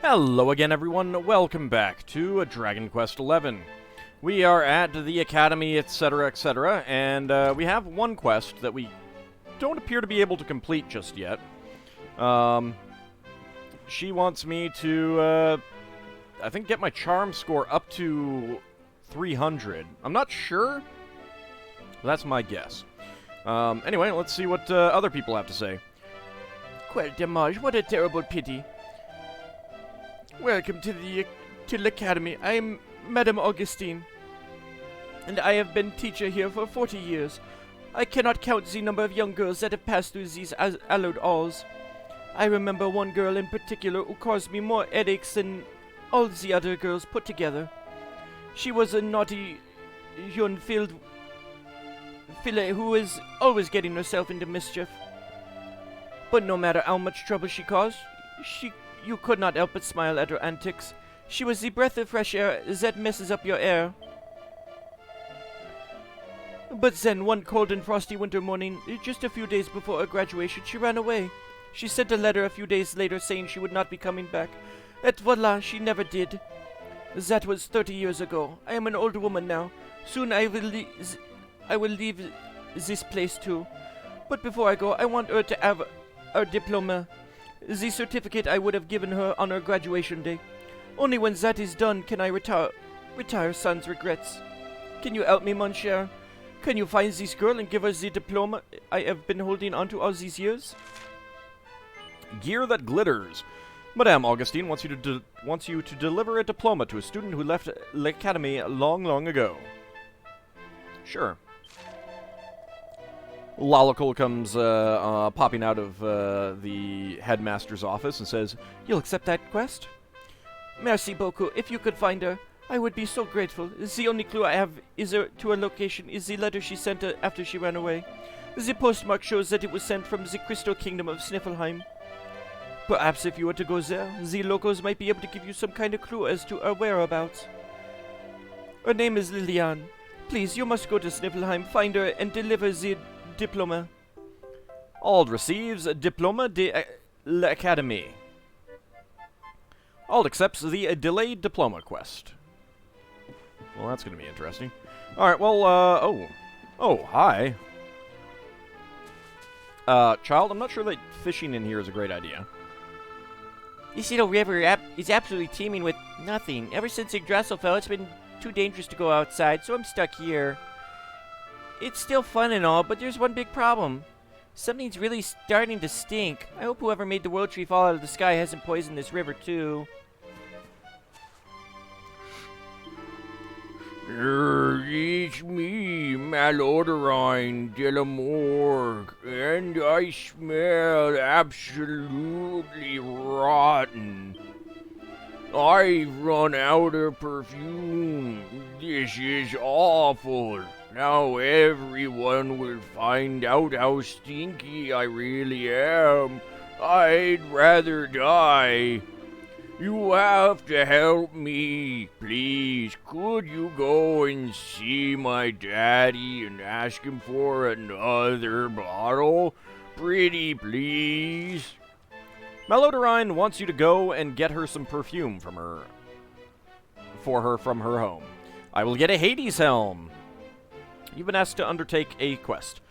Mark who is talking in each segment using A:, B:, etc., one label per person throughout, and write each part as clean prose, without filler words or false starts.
A: Hello again, everyone. Welcome back to Dragon Quest XI. We are at the Academy, etc., and we have one quest that we don't appear to be able to complete just yet. She wants me to, I think, get my charm score up to 300. I'm not sure. That's my guess. Anyway, let's see what other people have to say.
B: Quel dommage, what a terrible pity. Welcome to the Academy. I am Madame Augustine, and I have been teacher here for 40 years. I cannot count the number of young girls that have passed through these hallowed halls. I remember one girl in particular who caused me more headaches than all the other girls put together. She was a naughty, filled filly who was always getting herself into mischief. But no matter how much trouble she caused, you could not help but smile at her antics. She was the breath of fresh air that messes up your air. But then, one cold and frosty winter morning, just a few days before her graduation, she ran away. She sent a letter a few days later saying she would not be coming back. Et voila, she never did. That was 30 years ago. I am an old woman now. Soon I will leave this place too. But before I go, I want her to have her diploma. The certificate I would have given her on her graduation day. Only when that is done can I retire sans regrets. Can you help me, mon cher? Can you find this girl and give her the diploma I have been holding onto all these years?
A: Gear that glitters. Madame Augustine wants you to deliver a diploma to a student who left l'Academy long ago. Sure. Lolical comes popping out of the headmaster's office and says,
B: "You'll accept that quest?" "Merci beaucoup. If you could find her, I would be so grateful. The only clue I have to her location is the letter she sent after she ran away. The postmark shows that it was sent from the Crystal Kingdom of Sniffelheim. Perhaps if you were to go there, the locals might be able to give you some kind of clue as to her whereabouts. Her name is Liliane. Please, you must go to Sniffelheim, find her, and deliver the diploma."
A: Auld receives a Diploma de l'Académie. Auld accepts the delayed diploma quest. Well, that's going to be interesting. Alright, well, Oh, hi. Child, I'm not sure that fishing in here is a great idea.
B: This little river is absolutely teeming with nothing. Ever since Yggdrasil fell, it's been too dangerous to go outside, so I'm stuck here. It's still fun and all, but there's one big problem. Something's really starting to stink. I hope whoever made the world tree fall out of the sky hasn't poisoned this river, too.
C: It's me, AuldDragon de la Morgue, and I smell absolutely rotten. I've run out of perfume. This is awful. Now everyone will find out how stinky I really am. I'd rather die. You have to help me. Please, could you go and see my daddy and ask him for another bottle? Pretty please.
A: AuldDragon wants you to go and get her some perfume from her home. I will get a Hades helm. You've been asked to undertake a quest.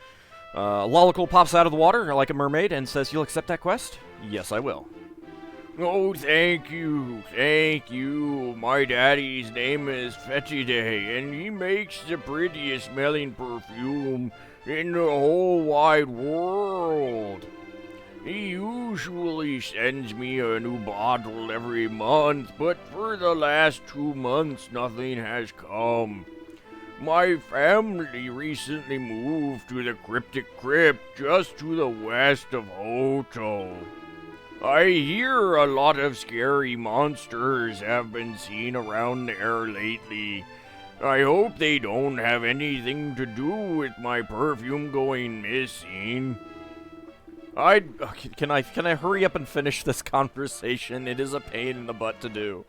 A: Lolical pops out of the water like a mermaid and says, "You'll accept that quest?" "Yes, I will."
C: Oh, thank you. My daddy's name is Fetide, and he makes the prettiest smelling perfume in the whole wide world. He usually sends me a new bottle every month, but for the last 2 months, nothing has come. My family recently moved to the Cryptic Crypt just to the west of Hoto. I hear a lot of scary monsters have been seen around there lately. I hope they don't have anything to do with my perfume going missing.
A: Can I hurry up and finish this conversation? It is a pain in the butt to do.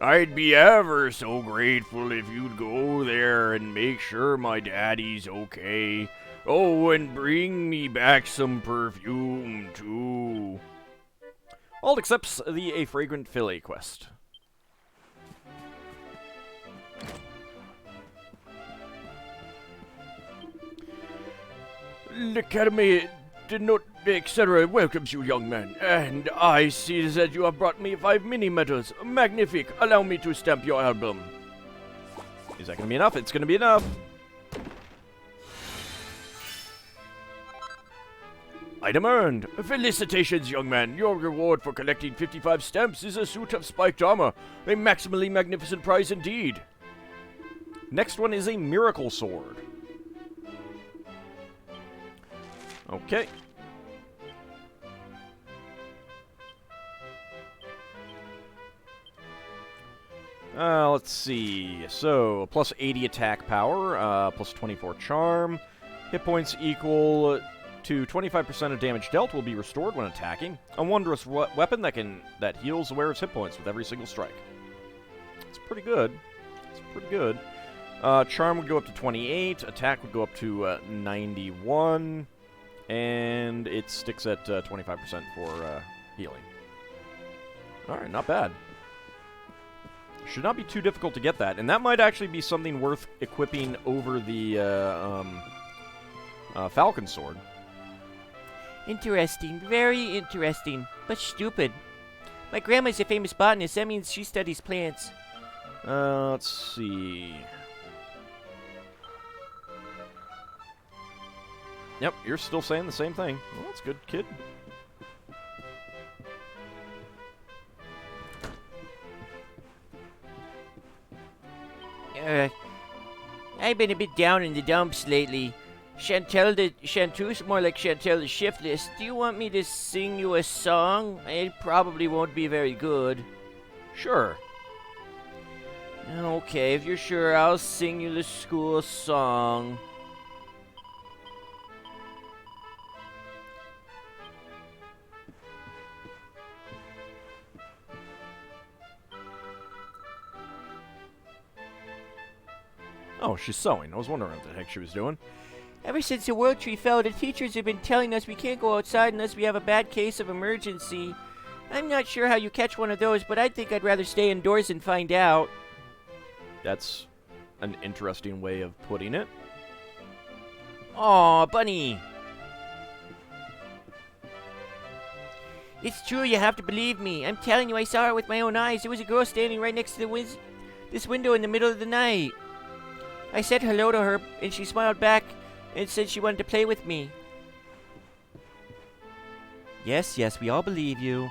C: I'd be ever so grateful if you'd go there and make sure my daddy's okay. Oh, and bring me back some perfume, too.
A: Ald accepts the A Fragrant Fillet quest.
C: The Academy did not, etc. welcomes you, young man. And I see that you have brought me 5 mini-medals. Magnific. Allow me to stamp your album.
A: Is that going to be enough? It's going to be enough.
C: Item earned. Felicitations, young man. Your reward for collecting 55 stamps is a suit of spiked armor. A maximally magnificent prize indeed.
A: Next one is a Miracle Sword. Okay. Let's see. So, plus 80 attack power, plus 24 charm. Hit points equal to 25% of damage dealt will be restored when attacking. A wondrous weapon that heals the wearer's hit points with every single strike. It's pretty good. It's pretty good. Charm would go up to 28. Attack would go up to 91. And it sticks at 25% for healing. Alright, not bad. Should not be too difficult to get that. And that might actually be something worth equipping over the Falcon Sword.
B: Interesting. Very interesting. But stupid. My grandma's a famous botanist. That means she studies plants.
A: Let's see. Yep, you're still saying the same thing. Well, that's good, kid.
B: I've been a bit down in the dumps lately. Chanteuse, more like Chantel the Shiftless. Do you want me to sing you a song? It probably won't be very good.
A: Sure.
B: Okay, if you're sure, I'll sing you the school song.
A: Oh, she's sewing. I was wondering what the heck she was doing.
B: Ever since the World Tree fell, the teachers have been telling us we can't go outside unless we have a bad case of emergency. I'm not sure how you catch one of those, but I think I'd rather stay indoors and find out.
A: That's an interesting way of putting it.
B: Aw, Bunny. It's true, you have to believe me. I'm telling you, I saw her with my own eyes. There was a girl standing right next to this window in the middle of the night. I said hello to her, and she smiled back and said she wanted to play with me. Yes, we all believe you.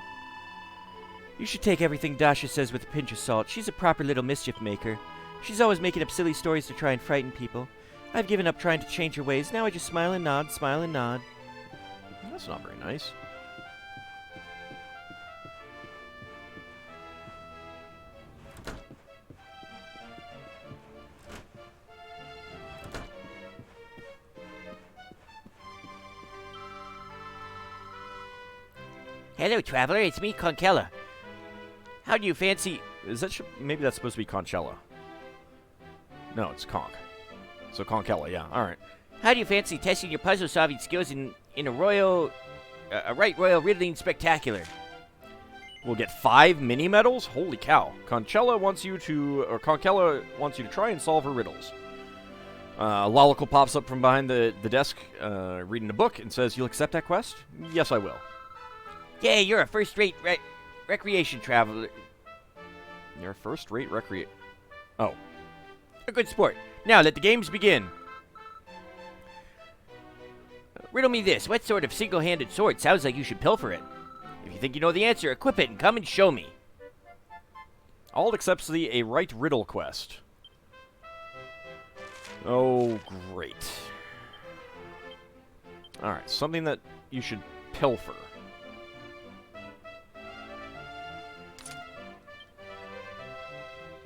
B: You should take everything Dasha says with a pinch of salt. She's a proper little mischief maker. She's always making up silly stories to try and frighten people. I've given up trying to change her ways. Now I just smile and nod, smile and nod.
A: That's not very nice.
B: Hello, traveler. It's me, Concella. How do you fancy...
A: Is that... Maybe that's supposed to be Conchella. No, it's Conch. So Conchella, yeah. Alright.
B: How do you fancy testing your puzzle-solving skills in a royal... a right royal riddling spectacular?
A: We'll get 5 mini-medals? Holy cow. Conchella wants you to... Or Conchella wants you to try and solve her riddles. Lolicle pops up from behind the desk, reading a book, and says, "You'll accept that quest?" "Yes, I will."
B: Yay, you're a first-rate recreation traveler.
A: You're a first-rate recreation... Oh.
B: A good sport. Now, let the games begin. Riddle me this. What sort of single-handed sword sounds like you should pilfer it? If you think you know the answer, equip it and come and show me.
A: Ald accepts the A Right Riddle quest. Oh, great. Alright, something that you should pilfer.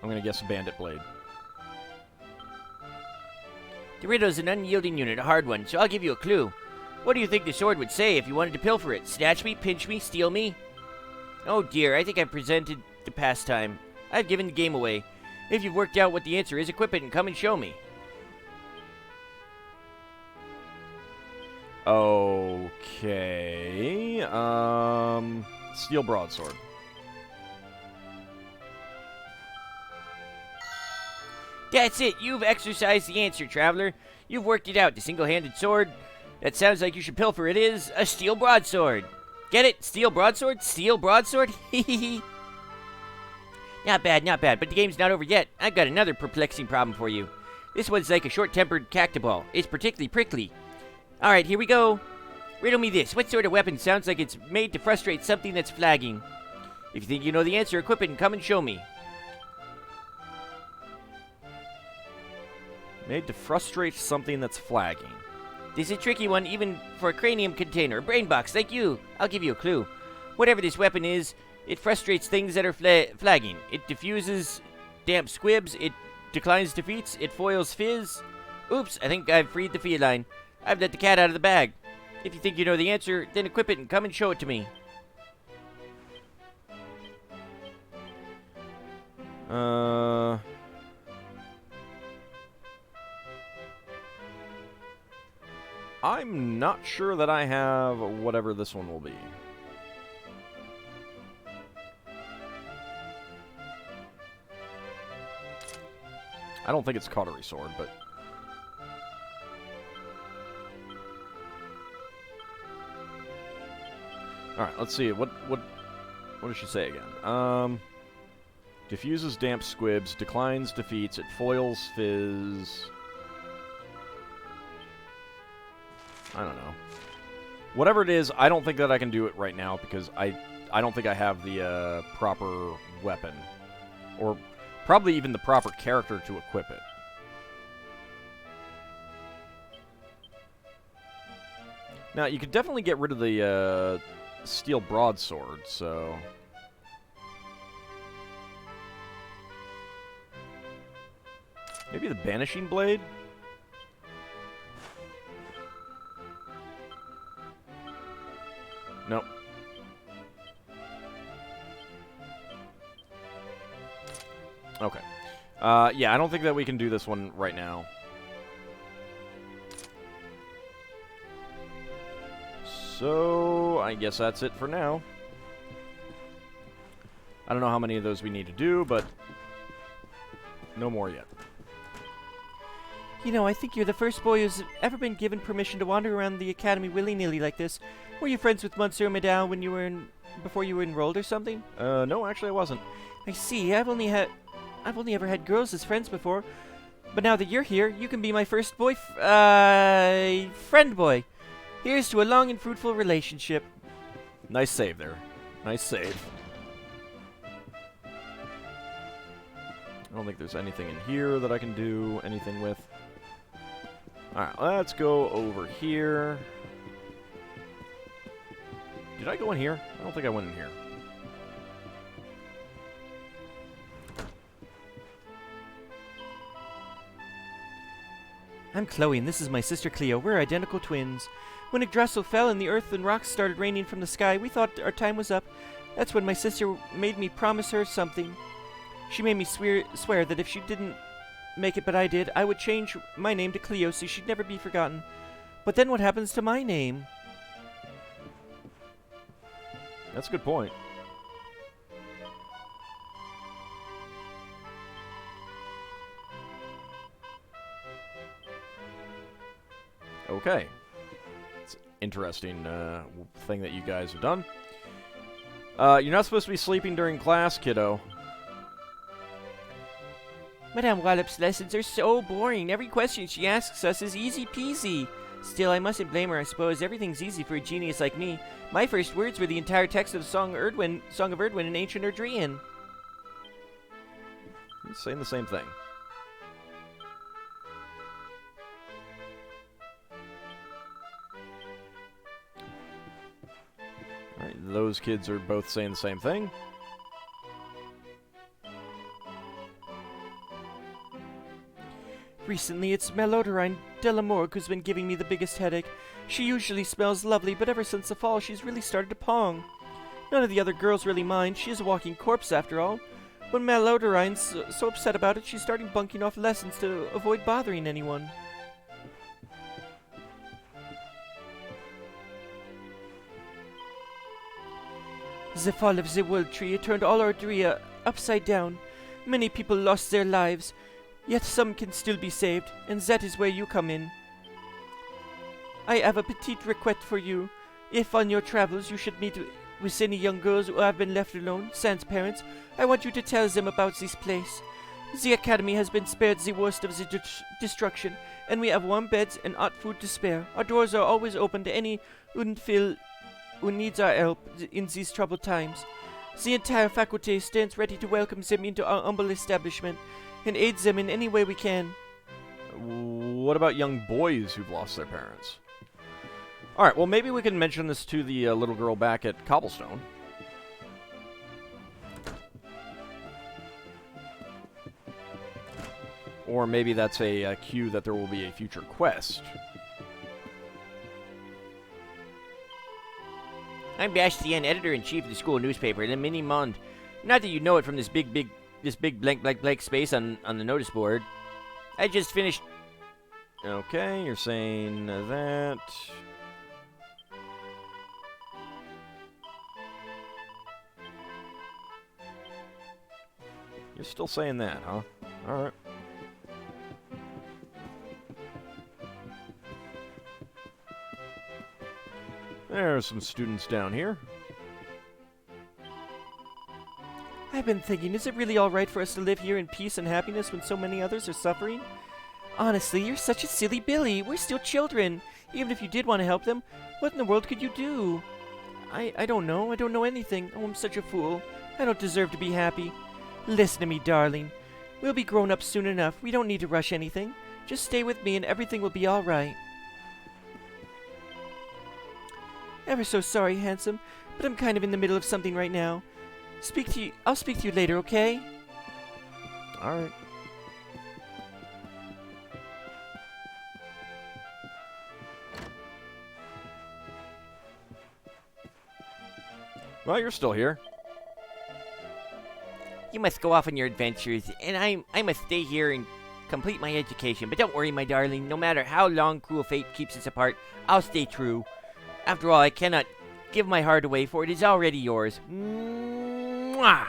A: I'm gonna guess a bandit blade.
B: The riddle is an unyielding unit, a hard one, so I'll give you a clue. What do you think the sword would say if you wanted to pilfer it? Snatch me, pinch me, steal me? Oh dear, I think I've presented the pastime. I've given the game away. If you've worked out what the answer is, equip it and come and show me.
A: Okay, Steel broadsword.
B: That's it. You've exercised the answer, traveler. You've worked it out. The single-handed sword. That sounds like you should pilfer. It is a steel broadsword. Get it? Steel broadsword? Steel broadsword? Hehehe. Not bad, not bad. But the game's not over yet. I've got another perplexing problem for you. This one's like a short-tempered cactoball. It's particularly prickly. Alright, here we go. Riddle me this. What sort of weapon sounds like it's made to frustrate something that's flagging? If you think you know the answer, equip it and come and show me.
A: Made to frustrate something that's flagging.
B: This is a tricky one, even for a cranium container, a brain box like you. I'll give you a clue. Whatever this weapon is, it frustrates things that are flagging. It diffuses damp squibs, it declines defeats, it foils fizz. Oops, I think I've freed the feline. I've let the cat out of the bag. If you think you know the answer, then equip it and come and show it to me.
A: I'm not sure that I have whatever this one will be. I don't think it's cautery sword, but... Alright, let's see. What does she say again? Diffuses damp squibs, declines defeats, it foils fizz... I don't know. Whatever it is, I don't think that I can do it right now because I don't think I have the proper weapon. Or probably even the proper character to equip it. Now, you could definitely get rid of the steel broadsword, so... Maybe the banishing blade? Nope. Okay. Yeah, I don't think that we can do this one right now. So, I guess that's it for now. I don't know how many of those we need to do, but no more yet.
B: You know, I think you're the first boy who's ever been given permission to wander around the academy willy-nilly like this. Were you friends with Monsieur Medal when you were before you were enrolled or something?
A: No, actually I wasn't.
B: I see. I've only ever had girls as friends before. But now that you're here, you can be my first friend boy. Here's to a long and fruitful relationship.
A: Nice save there. Nice save. I don't think there's anything in here that I can do anything with. Alright, let's go over here. Did I go in here? I don't think I went in here.
B: I'm Chloe, and this is my sister Cleo. We're identical twins. When Yggdrasil fell and the earth and rocks started raining from the sky, we thought our time was up. That's when my sister made me promise her something. She made me swear that if she didn't make it but I did, I would change my name to Cleo so she'd never be forgotten. But then what happens to my name?
A: That's a good point. Okay. It's an interesting thing that you guys have done. You're not supposed to be sleeping during class, kiddo.
B: Madame Wallop's lessons are so boring. Every question she asks us is easy peasy. Still, I mustn't blame her, I suppose. Everything's easy for a genius like me. My first words were the entire text of the Song of Erdwin in ancient Erdrian.
A: He's saying the same thing. Alright, those kids are both saying the same thing.
B: Recently, it's Malodorine Delamorgue who's been giving me the biggest headache. She usually smells lovely, but ever since the fall, she's really started to pong. None of the other girls really mind. She is a walking corpse, after all. When Malodorine's so upset about it, she's starting bunking off lessons to avoid bothering anyone. The fall of the World Tree turned all Ordrea upside down. Many people lost their lives, yet some can still be saved, and that is where you come in. I have a petite request for you. If on your travels you should meet with any young girls who have been left alone, sans parents, I want you to tell them about this place. The academy has been spared the worst of the destruction, and we have warm beds and hot food to spare. Our doors are always open to any unfil who needs our help in these troubled times. The entire faculty stands ready to welcome them into our humble establishment and aid them in any way we can.
A: What about young boys who've lost their parents? Alright, well maybe we can mention this to the little girl back at Cobblestone. Or maybe that's a cue that there will be a future quest.
D: I'm Bastien, editor-in-chief of the school newspaper, Le Mini Monde. Not that you know it from this big blank space on the notice board. I just finished...
A: Okay, you're saying that... You're still saying that, huh? Alright. There's some students down here.
B: I've been thinking, is it really alright for us to live here in peace and happiness when so many others are suffering? Honestly, you're such a silly Billy. We're still children. Even if you did want to help them, what in the world could you do? I don't know. I don't know anything. Oh, I'm such a fool. I don't deserve to be happy. Listen to me, darling. We'll be grown up soon enough. We don't need to rush anything. Just stay with me and everything will be alright. Ever so sorry, handsome, but I'm kind of in the middle of something right now. I'll speak to you later, okay?
A: Alright. Well, you're still here.
D: You must go off on your adventures, and I must stay here and complete my education. But don't worry, my darling. No matter how long cruel fate keeps us apart, I'll stay true. After all, I cannot give my heart away, for it is already yours. Mwah!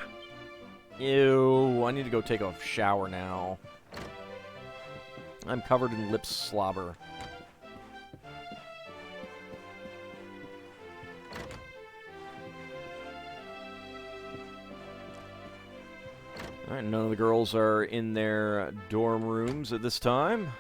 A: Ew, I need to go take a shower now. I'm covered in lip slobber. Alright, none of the girls are in their dorm rooms at this time.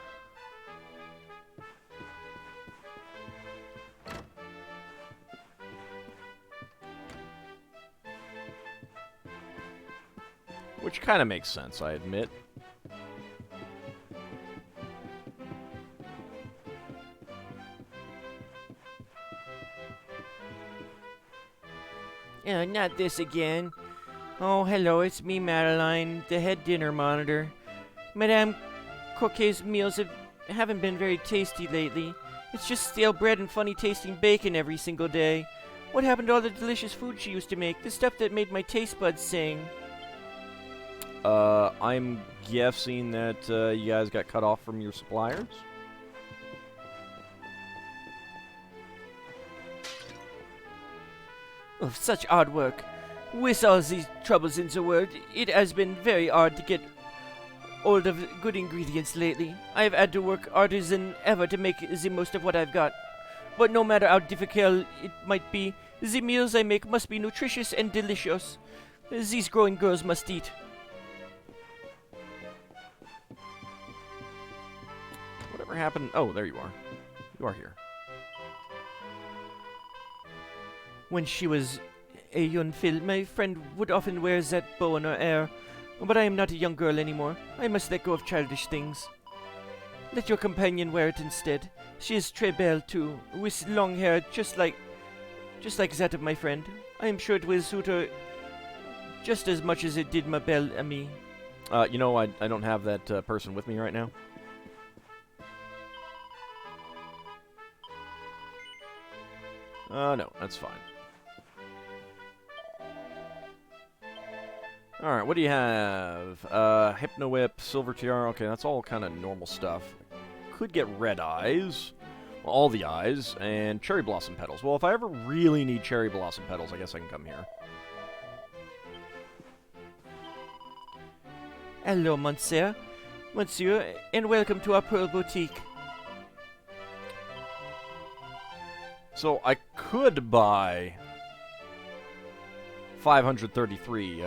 A: Which kind of makes sense, I admit.
D: Not this again. Oh, hello, it's me, Madeline, the head dinner monitor. Madame Coquet's meals haven't been very tasty lately. It's just stale bread and funny-tasting bacon every single day. What happened to all the delicious food she used to make? The stuff that made my taste buds sing.
A: I'm guessing that you guys got cut off from your suppliers?
B: Oh, such hard work. With all these troubles in the world, it has been very hard to get hold of good ingredients lately. I have had to work harder than ever to make the most of what I've got. But no matter how difficult it might be, the meals I make must be nutritious and delicious. These growing girls must eat.
A: Whatever happened? Oh, there you are. You are here.
B: When she was a young Phil, my friend would often wear that bow in her hair. But I am not a young girl anymore. I must let go of childish things. Let your companion wear it instead. She is très belle too, with long hair just like that of my friend. I am sure it will suit her just as much as it did ma belle amie.
A: You know, I don't have that person with me right now. No, that's fine. Alright, what do you have? Hypno Whip, Silver Tiara. Okay, that's all kind of normal stuff. Could get Red Eyes. all the eyes, and cherry blossom petals. Well, if I ever really need cherry blossom petals, I guess I can come here.
B: Hello, Monsieur. Monsieur, and welcome to our Pearl Boutique.
A: So I could buy 533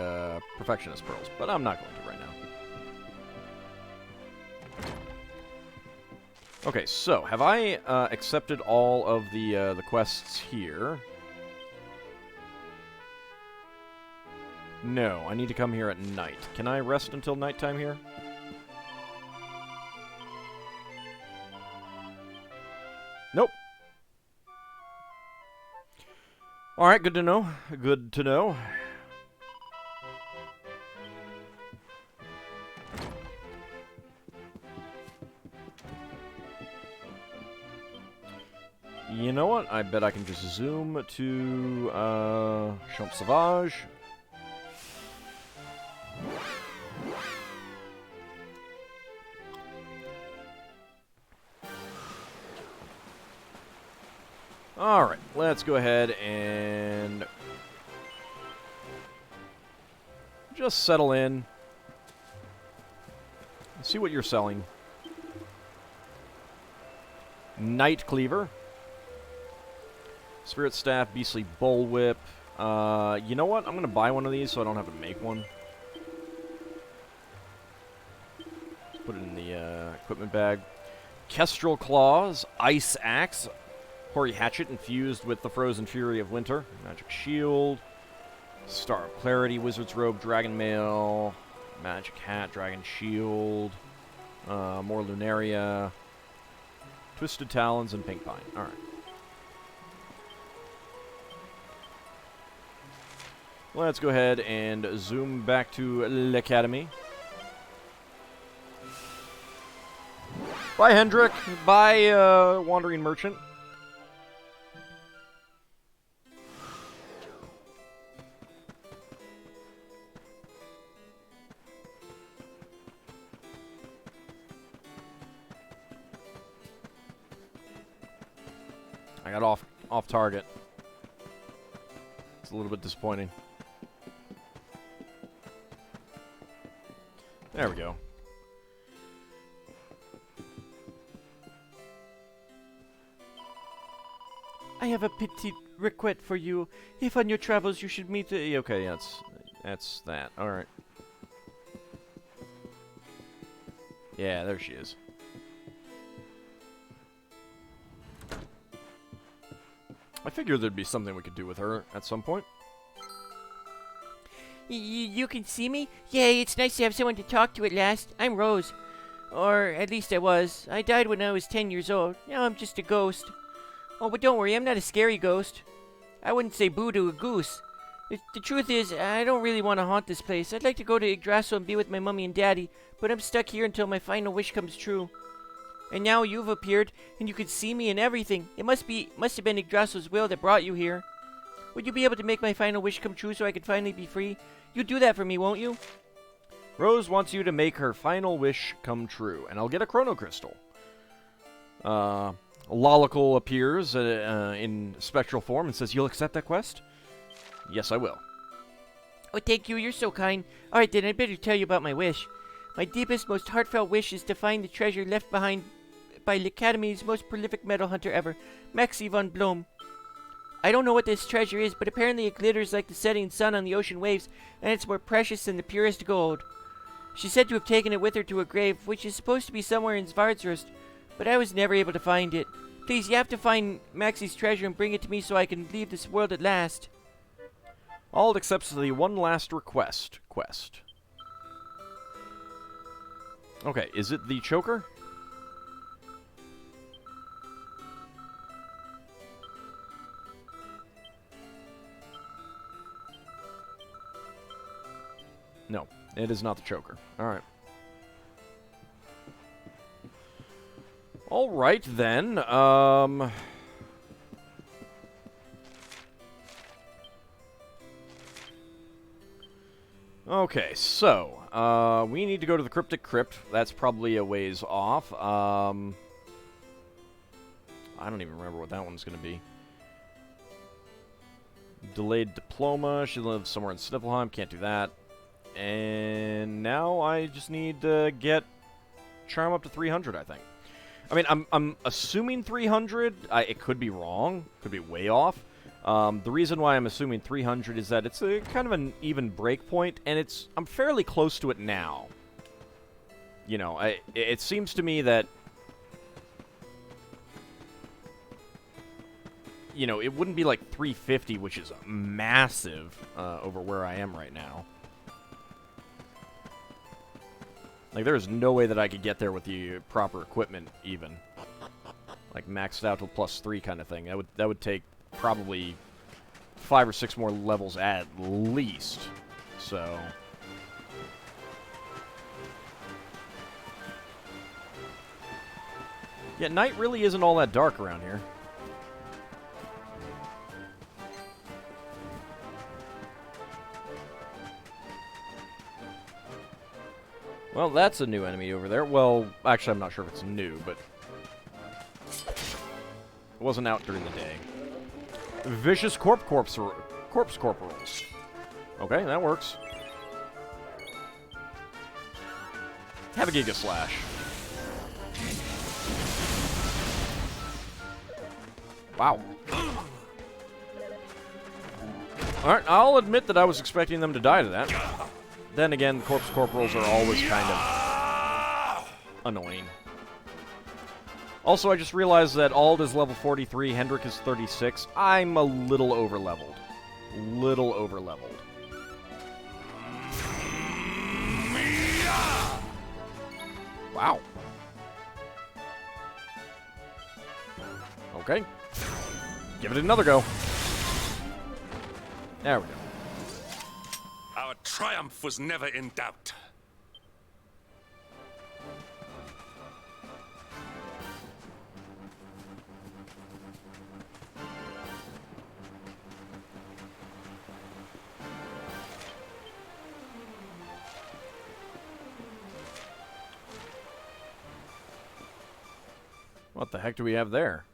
A: Perfectionist Pearls, but I'm not going to right now. Okay, so have I accepted all of the quests here? No, I need to come here at night. Can I rest until nighttime here? Nope. Alright, good to know. Good to know. You know what? I bet I can just zoom to Champ Sauvage. Alright, let's go ahead and just settle in. See what you're selling. Night Cleaver. Spirit Staff, Beastly Bullwhip. You know what? I'm going to buy one of these so I don't have to make one. Let's put it in the equipment bag. Kestrel Claws, Ice Axe, Hoary Hatchet infused with the Frozen Fury of Winter, Magic Shield, Star of Clarity, Wizard's Robe, Dragon Mail, Magic Hat, Dragon Shield, more Lunaria, Twisted Talons, and Pink Pine. Alright. Let's go ahead and zoom back to L'Academy. Bye, Hendrik. Bye, Wandering Merchant. I got off target. It's a little bit disappointing. There we go.
B: I have a petite request for you. If on your travels you should meet a...
A: Okay, that's that. All right. Yeah, there she is. I figured there'd be something we could do with her at some point.
D: You can see me? Yay, it's nice to have someone to talk to at last. I'm Rose. Or at least I was. I died when I was 10 years old. Now I'm just a ghost. Oh, but don't worry, I'm not a scary ghost. I wouldn't say boo to a goose. The truth is, I don't really want to haunt this place. I'd like to go to Yggdrasil and be with my mummy and daddy, but I'm stuck here until my final wish comes true. And now you've appeared, and you can see me and everything. It must have been Yggdrasil's will that brought you here. Would you be able to make my final wish come true so I can finally be free? You'll do that for me, won't you?
A: Rose wants you to make her final wish come true, and I'll get a Chrono Crystal. Lolical appears in spectral form and says, "You'll accept that quest?" Yes, I will.
D: Oh, thank you. You're so kind. All right, then I'd better tell you about my wish. My deepest, most heartfelt wish is to find the treasure left behind by L'Academy's most prolific metal hunter ever, Maxie von Blom. I don't know what this treasure is, but apparently it glitters like the setting sun on the ocean waves, and it's more precious than the purest gold. She's said to have taken it with her to a grave, which is supposed to be somewhere in Svardsrust, but I was never able to find it. Please, you have to find Maxie's treasure and bring it to me so I can leave this world at last.
A: Ald accepts the one last request quest. Okay, is it the choker? No, it is not the choker. Alright. Alright, then. Okay, so, we need to go to the Cryptic Crypt. That's probably a ways off. I don't even remember what that one's going to be. Delayed diploma. She lives somewhere in Sniffelheim. Can't do that. And now I just need to get charm up to 300, I think. I mean, I'm assuming 300. It could be wrong. Could be way off. The reason why I'm assuming 300 is that it's a kind of an even break point, and I'm fairly close to it now. You know, it seems to me that, you know, it wouldn't be like 350, which is massive over where I am right now. Like, there is no way that I could get there with the proper equipment, even. Like, maxed out to +3 kind of thing. That would take probably 5 or 6 more levels at least. So... yeah, night really isn't all that dark around here. Well, that's a new enemy over there. Well, actually, I'm not sure if it's new, but... it wasn't out during the day. Vicious corpse corporals. Okay, that works. Have a Giga Slash. Wow. Alright, I'll admit that I was expecting them to die to that. Then again, corpse corporals are always kind of annoying. Also, I just realized that Ald is level 43, Hendrik is 36. I'm a little over-leveled. Wow. Okay. Give it another go. There we go.
E: Our triumph was never in doubt.
A: What the heck do we have there?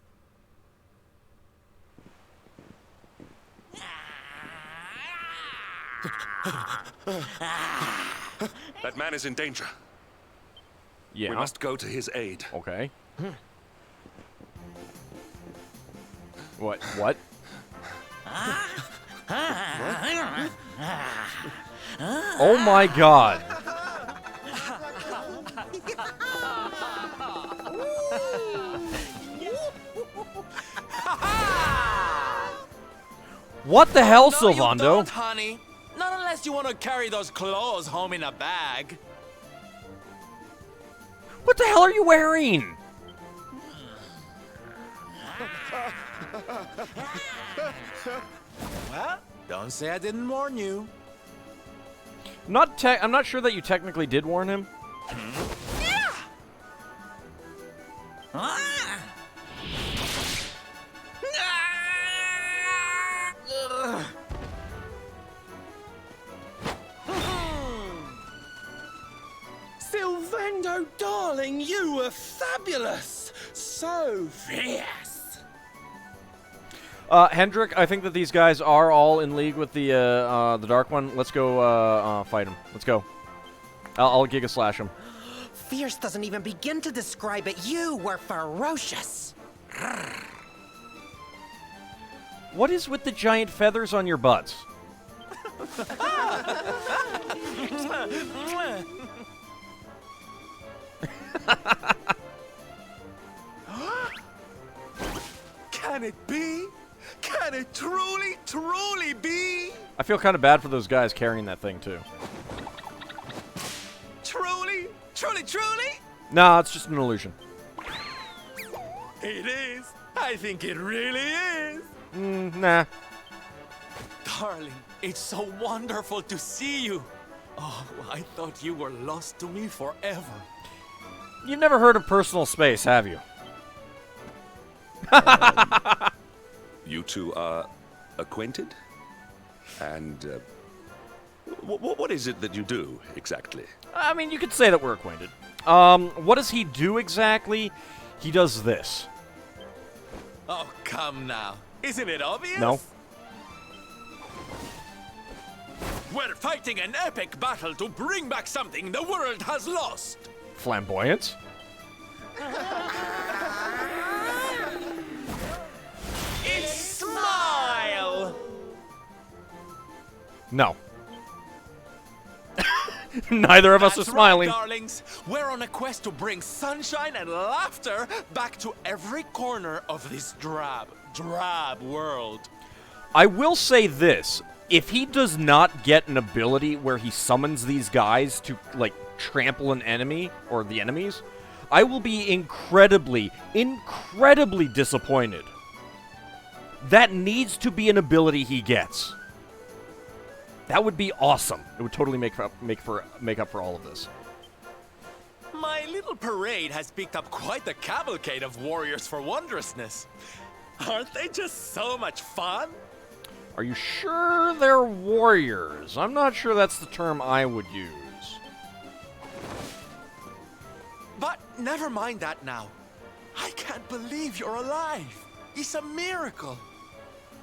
E: That man is in danger.
A: Yeah.
E: We must go to his aid.
A: Okay. What? Oh my god. What the hell,
F: No,
A: Sylvando?
F: you don't, honey. Not unless you want to carry those clothes home in a bag.
A: What the hell are you wearing?
F: Well, don't say I didn't warn you.
A: I'm not sure that you technically did warn him.
F: Sylvando, darling, you were fabulous. So fierce.
A: Hendrik, I think that these guys are all in league with the Dark One. Let's go fight him. Let's go. I'll Giga Slash him.
G: Fierce doesn't even begin to describe it. You were ferocious.
A: What is with the giant feathers on your butts?
F: Can it be? Can it truly, truly be?
A: I feel kind of bad for those guys carrying that thing, too.
F: Truly, truly, truly?
A: Nah, it's just an illusion.
F: It is. I think it really is.
A: Nah.
F: Darling, it's so wonderful to see you. Oh, I thought you were lost to me forever.
A: You've never heard of personal space, have you?
E: You two are acquainted? And what is it that you do exactly?
A: I mean, you could say that we're acquainted. What does he do exactly? He does this.
F: Oh, come now. Isn't it obvious?
A: No.
F: We're fighting an epic battle to bring back something the world has lost.
A: Flamboyance?
F: It's Smile!
A: No. Neither of us are
F: That's
A: smiling.
F: right, darlings. We're on a quest to bring sunshine and laughter back to every corner of this drab world.
A: I will say this. If he does not get an ability where he summons these guys to, like, trample an enemy, or the enemies, I will be incredibly, incredibly disappointed. That needs to be an ability he gets. That would be awesome. It would totally make up for all of this.
F: My little parade has picked up quite the cavalcade of warriors for wondrousness. Aren't they just so much fun?
A: Are you sure they're warriors? I'm not sure that's the term I would use.
F: But never mind that now. I can't believe you're alive. It's a miracle.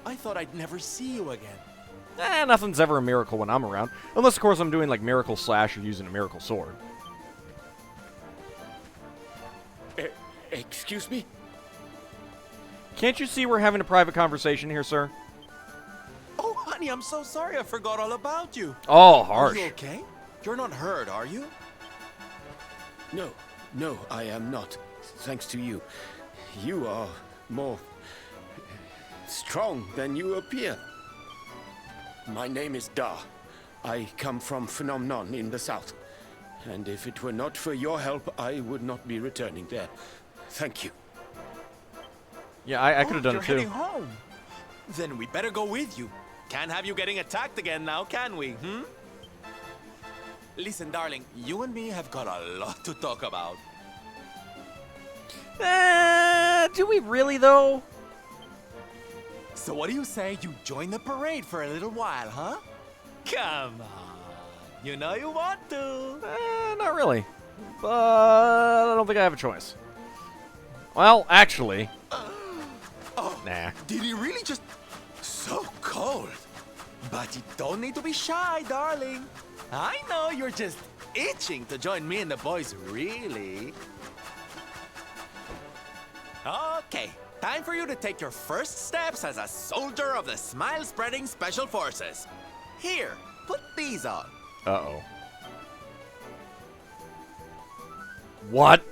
F: I thought I'd never see you again.
A: Nothing's ever a miracle when I'm around. Unless, of course, I'm doing, like, Miracle Slash or using a Miracle Sword.
C: Excuse me?
A: Can't you see we're having a private conversation here, sir?
F: Oh, honey, I'm so sorry. I forgot all about you.
A: Oh,
F: Are
A: harsh.
F: you okay? You're not hurt, are you?
C: No, I am not. Thanks to you. You are more strong than you appear. My name is Da. I come from Phenomenon in the south. And if it were not for your help, I would not be returning there. Thank you.
A: Yeah, I could have done
F: you're
A: it too.
F: heading home. Then we better go with you. Can't have you getting attacked again now, can we? Listen, darling, you and me have got a lot to talk about.
A: Do we really, though?
F: So what do you say you join the parade for a little while, huh? Come on. You know you want to.
A: Not really. But I don't think I have a choice. Well, actually. Nah.
F: Did he really just... So cold. But you don't need to be shy, darling. I know you're just itching to join me and the boys, really. Okay, time for you to take your first steps as a soldier of the Smile-Spreading Special Forces. Here, put these on.
A: Uh-oh. What?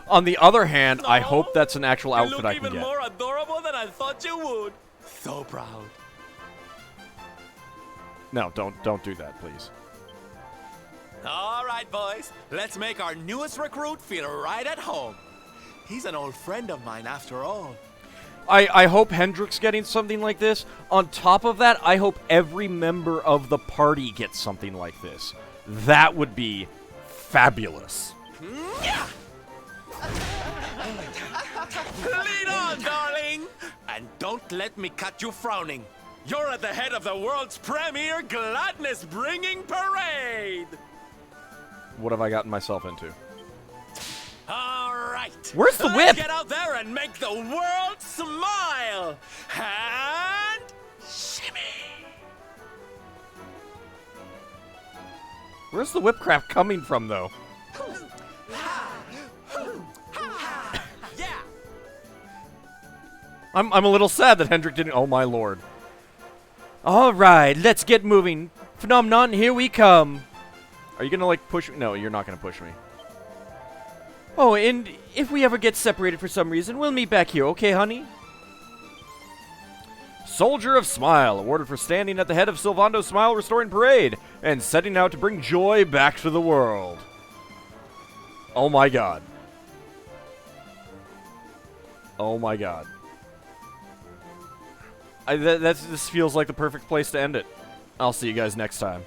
A: On the other hand, I hope that's an actual outfit I can get.
F: You look even more adorable than I thought you would. So proud.
A: No, don't do that, please.
F: All right, boys. Let's make our newest recruit feel right at home. He's an old friend of mine, after all.
A: I hope Hendrick's getting something like this. On top of that, I hope every member of the party gets something like this. That would be fabulous.
F: Yeah! Lead on, darling! And don't let me catch you frowning. You're at the head of the world's premier gladness-bringing parade!
A: What have I gotten myself into?
F: All right.
A: Where's the
F: Let's
A: whip?
F: get out there and make the world smile! And... shimmy!
A: Where's the whipcraft coming from, though?
F: Yeah!
A: I'm a little sad that Hendrick didn't... Oh, my lord.
B: All right, let's get moving. Phenomenon, here we come.
A: Are you gonna, like, push me? No, you're not gonna push me.
B: Oh, and if we ever get separated for some reason, we'll meet back here, okay, honey?
A: Soldier of Smile, awarded for standing at the head of Sylvando's Smile Restoring Parade and setting out to bring joy back to the world. Oh my god. Oh my god. This feels like the perfect place to end it. I'll see you guys next time.